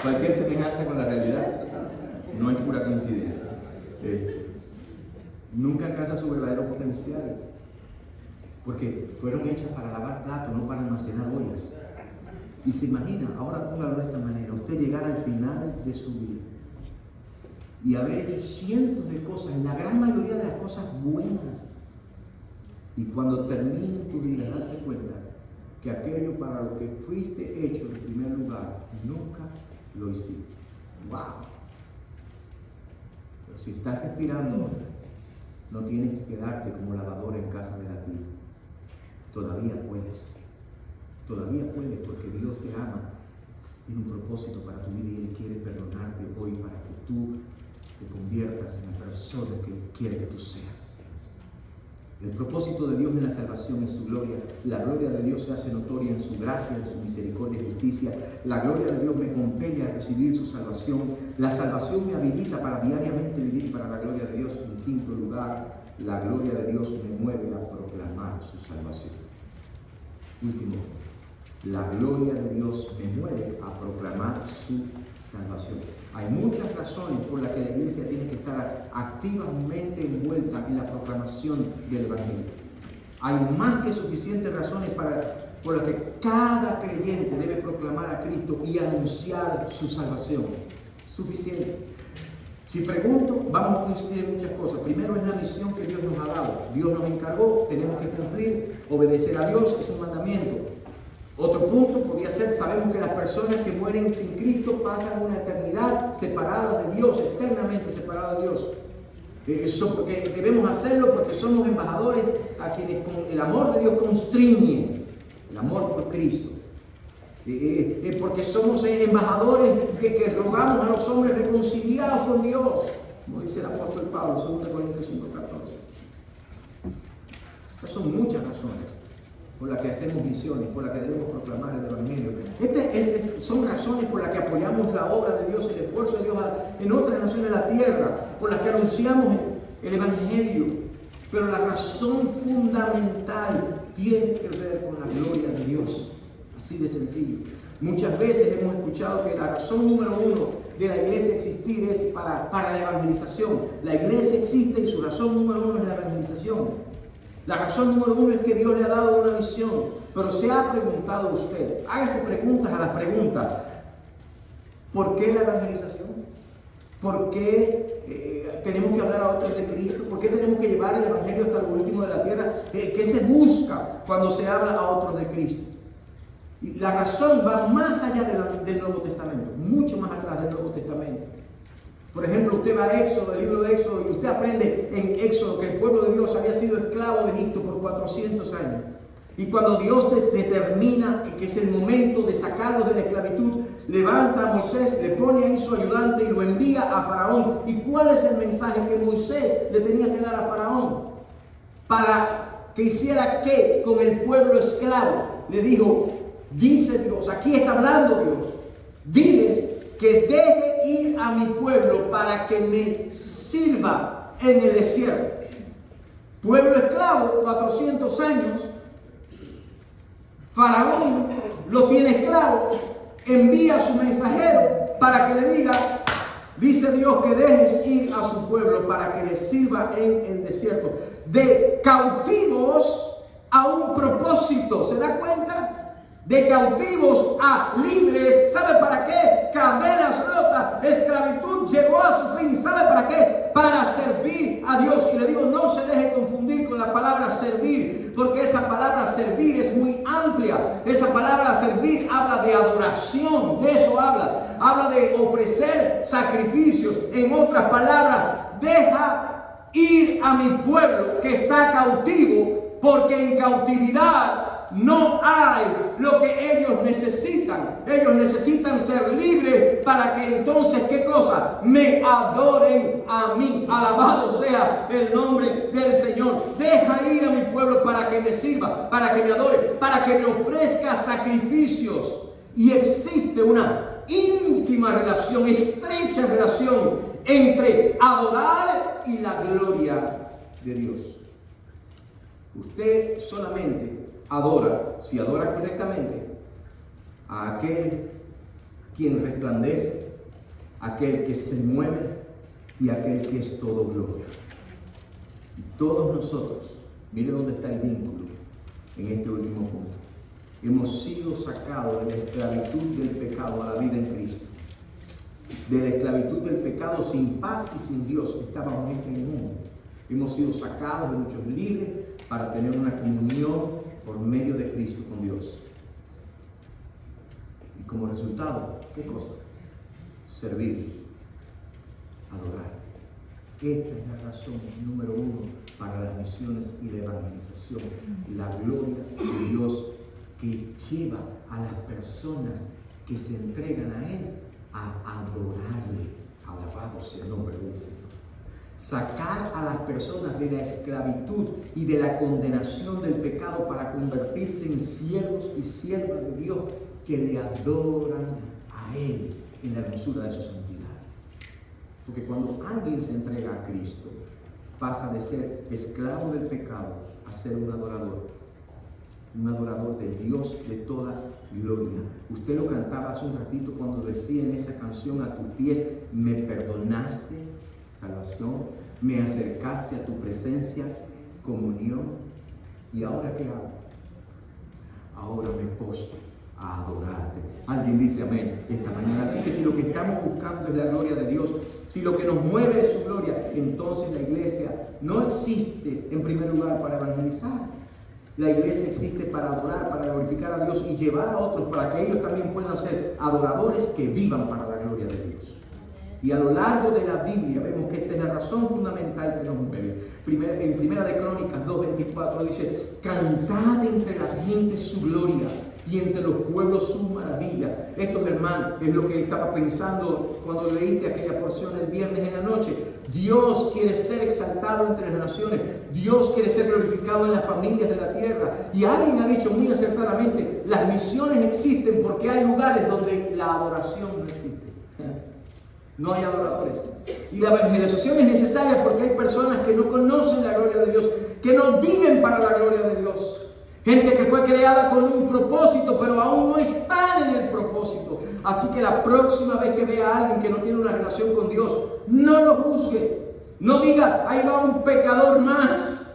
Cualquier semejanza con la realidad no es pura coincidencia. Nunca alcanza su verdadero potencial, porque fueron hechas para lavar platos, no para almacenar ollas. Y se imagina, ahora póngalo de esta manera, usted llegar al final de su vida y haber hecho cientos de cosas, la gran mayoría de las cosas buenas, y cuando termine tu vida darte cuenta que aquello para lo que fuiste hecho en primer lugar nunca lo hiciste. ¡Wow! Pero si estás respirando, no tienes que quedarte como lavador en casa de la tía. Todavía puedes. Todavía puedes, porque Dios te ama. Tiene un propósito para tu vida y Él quiere perdonarte hoy para que tú te conviertas en la persona que Él quiere que tú seas. El propósito de Dios en la salvación es su gloria. La gloria de Dios se hace notoria en su gracia, en su misericordia y justicia. La gloria de Dios me compele a recibir su salvación. La salvación me habilita para diariamente vivir para la gloria de Dios. En quinto lugar, la gloria de Dios me mueve a proclamar su salvación. Último, la gloria de Dios me mueve a proclamar su salvación. Hay muchas razones por las que la iglesia tiene que estar activamente envuelta en la proclamación del Evangelio. Hay más que suficientes razones por las que cada creyente debe proclamar a Cristo y anunciar su salvación. Suficiente. Si pregunto, vamos a coincidir en muchas cosas. Primero es la misión que Dios nos ha dado. Dios nos encargó, tenemos que cumplir, obedecer a Dios, es un mandamiento. Otro punto podría ser, sabemos que las personas que mueren sin Cristo pasan una eternidad separada de Dios, eternamente separada de Dios. Eso porque debemos hacerlo porque somos embajadores a quienes con el amor de Dios constriñe, el amor por Cristo. Porque somos embajadores que rogamos a los hombres reconciliados con Dios, como dice el apóstol Pablo, 2 Corintios 5:14. Estas son muchas razones por las que hacemos misiones, por las que debemos proclamar el Evangelio. Son razones por las que apoyamos la obra de Dios, el esfuerzo de Dios en otras naciones de la tierra, por las que anunciamos el Evangelio. Pero la razón fundamental tiene que ver con la gloria de Dios. Así de sencillo. Muchas veces hemos escuchado que la razón número uno de la iglesia existir es para la evangelización. La iglesia existe y su razón número uno es la evangelización. La razón número uno es que Dios le ha dado una misión. Pero se ha preguntado usted, hágase preguntas a las preguntas. ¿Por qué la evangelización? ¿Por qué tenemos que hablar a otros de Cristo? ¿Por qué tenemos que llevar el Evangelio hasta lo último de la tierra? ¿Qué se busca cuando se habla a otros de Cristo? Y la razón va más allá del Nuevo Testamento, mucho más atrás del Nuevo Testamento. Por ejemplo, usted va a Éxodo, el libro de Éxodo, y usted aprende en Éxodo que el pueblo de Dios había sido esclavo de Egipto por 400 años. Y cuando Dios determina que es el momento de sacarlos de la esclavitud, levanta a Moisés, le pone ahí su ayudante y lo envía a Faraón. ¿Y cuál es el mensaje que Moisés le tenía que dar a Faraón? Para que hiciera ¿qué? Con el pueblo esclavo. Le dijo, dice Dios, aquí está hablando Dios, diles que deje ir a mi pueblo para que me sirva en el desierto. Pueblo esclavo, 400 años. Faraón lo tiene esclavo. Envía a su mensajero para que le diga, dice Dios que dejes ir a su pueblo para que le sirva en el desierto. De cautivos a un propósito. ¿Se da cuenta? De cautivos a libres. ¿Sabe para qué? Cadenas rotas, esclavitud llegó a su fin. ¿Sabe para qué? Para servir a Dios. Y le digo, no se deje confundir con la palabra servir, porque esa palabra servir es muy amplia. Esa palabra servir habla de adoración, de eso habla. Habla de ofrecer sacrificios. En otras palabras, deja ir a mi pueblo que está cautivo, porque en cautividad no hay lo que ellos necesitan. Ellos necesitan ser libres para que entonces, ¿qué cosa? Me adoren a mí. Alabado sea el nombre del Señor. Deja ir a mi pueblo para que me sirva, para que me adore, para que me ofrezca sacrificios. Y existe una íntima relación, estrecha relación entre adorar y la gloria de Dios. Usted solamente adora, si adora correctamente, a aquel quien resplandece, aquel que se mueve y aquel que es todo gloria. Y todos nosotros, mire dónde está el vínculo en este último punto. Hemos sido sacados de la esclavitud del pecado a la vida en Cristo. De la esclavitud del pecado sin paz y sin Dios estábamos en el mundo. Hemos sido sacados de muchos libres para tener una comunión por medio de Cristo con Dios. Y como resultado, ¿qué cosa? Servir, adorar. Esta es la razón número uno para las misiones y la evangelización. La gloria de Dios que lleva a las personas que se entregan a Él a adorarle. Alabado sea el nombre del Señor. sacar a las personas de la esclavitud y de la condenación del pecado para convertirse en siervos y siervas de Dios que le adoran a Él en la hermosura de su santidad. Porque cuando alguien se entrega a Cristo, pasa de ser esclavo del pecado a ser un adorador del Dios de toda gloria. Usted lo cantaba hace un ratito cuando decía en esa canción: a tus pies me perdonaste, salvación, me acercaste a tu presencia, comunión. ¿Y ahora qué hago? Ahora me postro a adorarte. Alguien dice amén esta mañana. Así que si lo que estamos buscando es la gloria de Dios, si lo que nos mueve es su gloria, entonces la iglesia no existe en primer lugar para evangelizar. La iglesia existe para adorar, para glorificar a Dios y llevar a otros para que ellos también puedan ser adoradores que vivan para la gloria de Dios. Y a lo largo de la Biblia vemos que esta es la razón fundamental que nos mueve. En Primera de Crónicas 2:24 dice: cantad entre las gentes su gloria y entre los pueblos su maravilla. Esto, hermano, es lo que estaba pensando cuando leíste aquella porción el viernes en la noche. Dios quiere ser exaltado entre las naciones. Dios quiere ser glorificado en las familias de la tierra. Y alguien ha dicho muy acertadamente: las misiones existen porque hay lugares donde la adoración no existe. No hay adoradores. Y la evangelización es necesaria porque hay personas que no conocen la gloria de Dios, que no viven para la gloria de Dios. Gente que fue creada con un propósito, pero aún no están en el propósito. Así que la próxima vez que vea a alguien que no tiene una relación con Dios, no lo juzgue. No diga: ahí va un pecador más.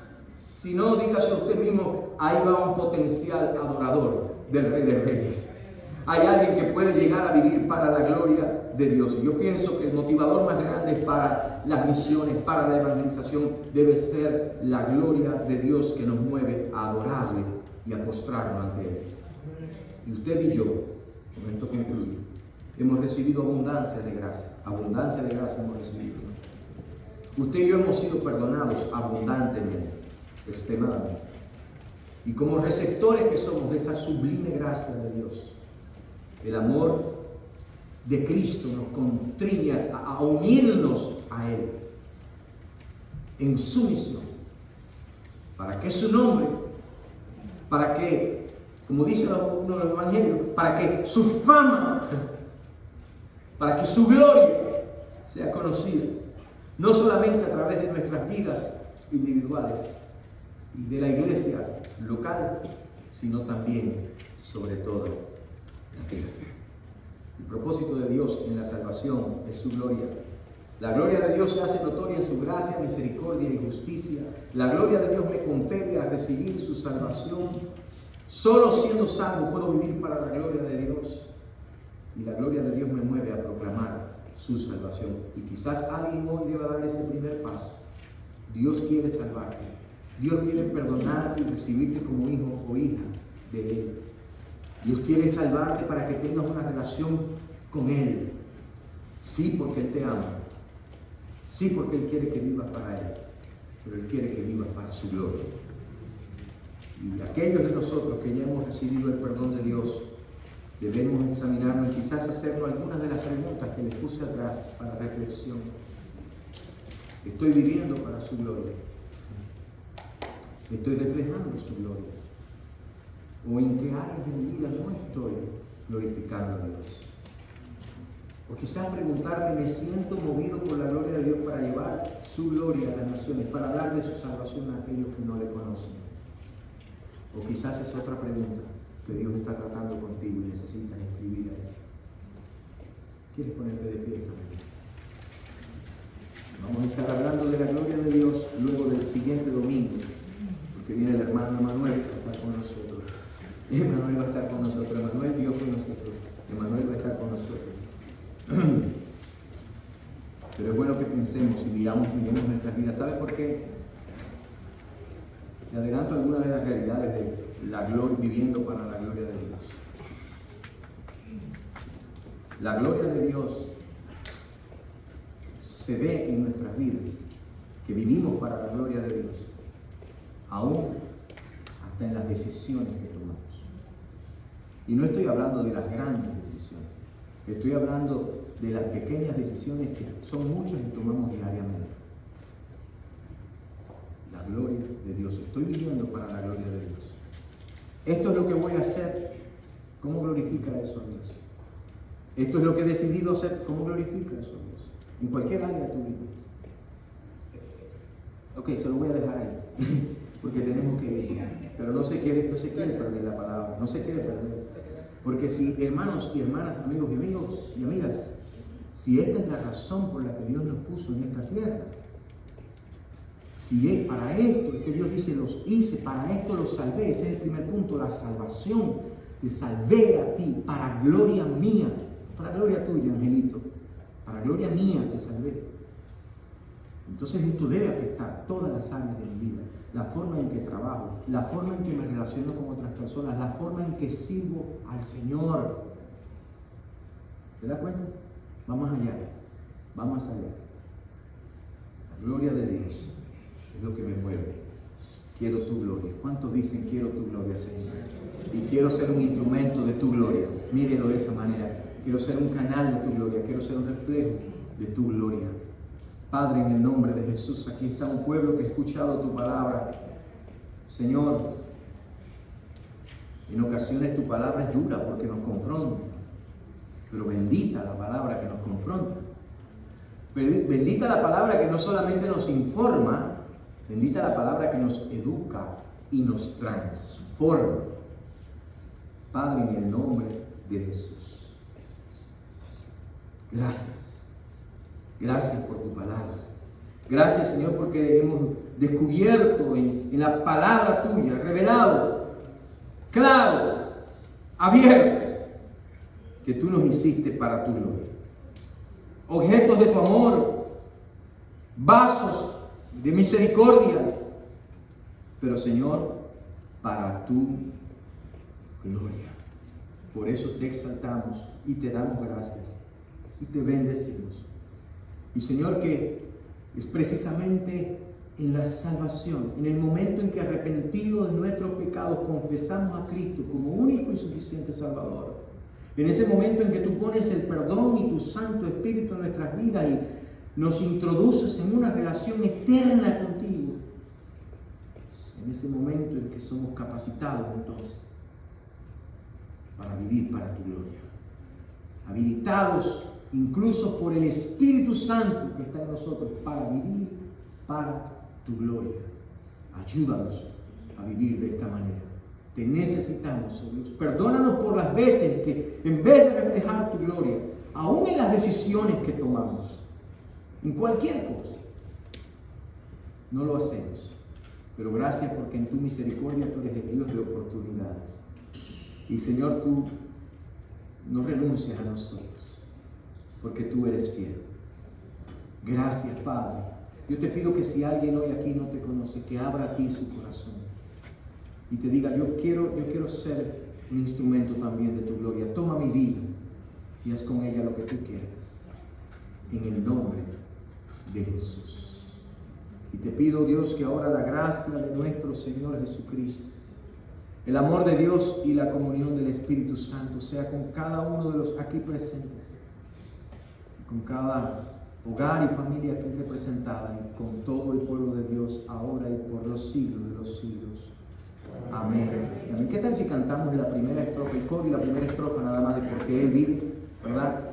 Sino dígase a usted mismo: ahí va un potencial adorador del Rey de Reyes. Hay alguien que puede llegar a vivir para la gloria de Dios. Y yo pienso que el motivador más grande para las misiones, para la evangelización, debe ser la gloria de Dios que nos mueve a adorarle y a postrarnos ante Él. Y usted y yo, con esto concluyo, hemos recibido abundancia de gracia. Abundancia de gracia hemos recibido. Usted y yo hemos sido perdonados abundantemente, extremadamente. Y como receptores que somos de esa sublime gracia de Dios, el amor de Cristo nos contriña a unirnos a Él en su misión, para que su nombre, para que, como dice uno de los evangelios, para que su fama, para que su gloria sea conocida, no solamente a través de nuestras vidas individuales y de la iglesia local, sino también, sobre todo, la tierra. El propósito de Dios en la salvación es su gloria. La gloria de Dios se hace notoria en su gracia, misericordia y justicia. La gloria de Dios me compele a recibir su salvación. Solo siendo salvo puedo vivir para la gloria de Dios. Y la gloria de Dios me mueve a proclamar su salvación. Y quizás alguien hoy deba dar ese primer paso. Dios quiere salvarte. Dios quiere perdonarte y recibirte como hijo o hija de Él. Dios quiere salvarte para que tengas una relación con Él. Sí, porque Él te ama. Sí, porque Él quiere que vivas para Él. Pero Él quiere que vivas para su gloria. Y aquellos de nosotros que ya hemos recibido el perdón de Dios, debemos examinarnos y quizás hacernos algunas de las preguntas que les puse atrás para reflexión. ¿Estoy viviendo para su gloria? ¿Estoy reflejando su gloria? ¿O en qué áreas de mi vida no estoy glorificando a Dios? O quizás preguntarme: ¿me siento movido por la gloria de Dios para llevar su gloria a las naciones, para hablar de su salvación a aquellos que no le conocen? O quizás es otra pregunta que Dios está tratando contigo y necesitas escribir ahí. ¿Quieres ponerte de pie? Vamos a estar hablando de la gloria de Dios luego del siguiente domingo, porque viene el hermano Emanuel a estar con nosotros. Emanuel va a estar con nosotros. Emanuel Dios con nosotros. Emanuel va a estar con nosotros. Pero es bueno que pensemos y miremos nuestras vidas. ¿Sabes por qué? Te adelanto algunas de las realidades de la gloria, viviendo para la gloria de Dios. La gloria de Dios se ve en nuestras vidas, que vivimos para la gloria de Dios, aún hasta en las decisiones que tomamos. Y no estoy hablando de las grandes decisiones, estoy hablando de las pequeñas decisiones que son muchas y tomamos diariamente. gloria de Dios. Estoy viviendo para la gloria de Dios. Esto es lo que voy a hacer. ¿Cómo glorifica eso a Dios? Esto es lo que he decidido hacer. ¿Cómo glorifica eso a Dios? En cualquier área de tu vida. Ok, se lo voy a dejar ahí. Porque tenemos que ir. Pero no se quiere perder la palabra. No se quiere perder. Porque si, hermanos y hermanas, amigos y amigas, si esta es la razón por la que Dios nos puso en esta tierra, si es para esto, es que Dios dice, los hice, para esto los salvé. Ese es el primer punto, la salvación. Te salvé a ti, para gloria mía, para gloria tuya, Angelito, para gloria mía te salvé. Entonces esto debe afectar todas las áreas de mi vida, la forma en que trabajo, la forma en que me relaciono con otras personas, la forma en que sirvo al Señor. ¿Se da cuenta? Vamos allá, vamos allá. La gloria de Dios es lo que me mueve. Quiero tu gloria. ¿Cuántos dicen quiero tu gloria, Señor? Y quiero ser un instrumento de tu gloria. Mírelo de esa manera. Quiero ser un canal de tu gloria. Quiero ser un reflejo de tu gloria. Padre, en el nombre de Jesús, aquí está un pueblo que ha escuchado tu palabra. Señor, en ocasiones tu palabra es dura porque nos confronta. Pero bendita la palabra que nos confronta. Bendita la palabra que no solamente nos informa, bendita la palabra que nos educa y nos transforma. Padre, en el nombre de Jesús. Gracias. Gracias por tu palabra. Gracias, Señor, porque hemos descubierto en la palabra tuya, revelado, claro, abierto, que tú nos hiciste para tu gloria. Objetos de tu amor, vasos de misericordia, pero Señor, para tu gloria. Por eso te exaltamos y te damos gracias y te bendecimos. Y Señor, que es precisamente en la salvación, en el momento en que arrepentidos de nuestros pecados confesamos a Cristo como único y suficiente Salvador, en ese momento en que tú pones el perdón y tu Santo Espíritu en nuestras vidas y nos introduces en una relación eterna contigo, en ese momento en que somos capacitados entonces para vivir para tu gloria, habilitados incluso por el Espíritu Santo que está en nosotros para vivir para tu gloria. Ayúdanos a vivir de esta manera. Te necesitamos, oh Dios. Perdónanos por las veces que en vez de reflejar tu gloria, aún en las decisiones que tomamos, en cualquier cosa, no lo hacemos. Pero gracias porque en tu misericordia tú eres el Dios de oportunidades. Y Señor, tú no renuncias a nosotros, porque tú eres fiel. Gracias, Padre. Yo te pido que si alguien hoy aquí no te conoce, que abra a ti su corazón y te diga, yo quiero ser un instrumento también de tu gloria. Toma mi vida y haz con ella lo que tú quieras. En el nombre de Jesús. Y te pido, Dios, que ahora la gracia de nuestro Señor Jesucristo, el amor de Dios y la comunión del Espíritu Santo sea con cada uno de los aquí presentes, con cada hogar y familia aquí representada y con todo el pueblo de Dios ahora y por los siglos de los siglos. Amén. Amén. ¿Qué tal si cantamos la primera estrofa, el coro y la primera estrofa nada más de porque Él vive, ¿verdad?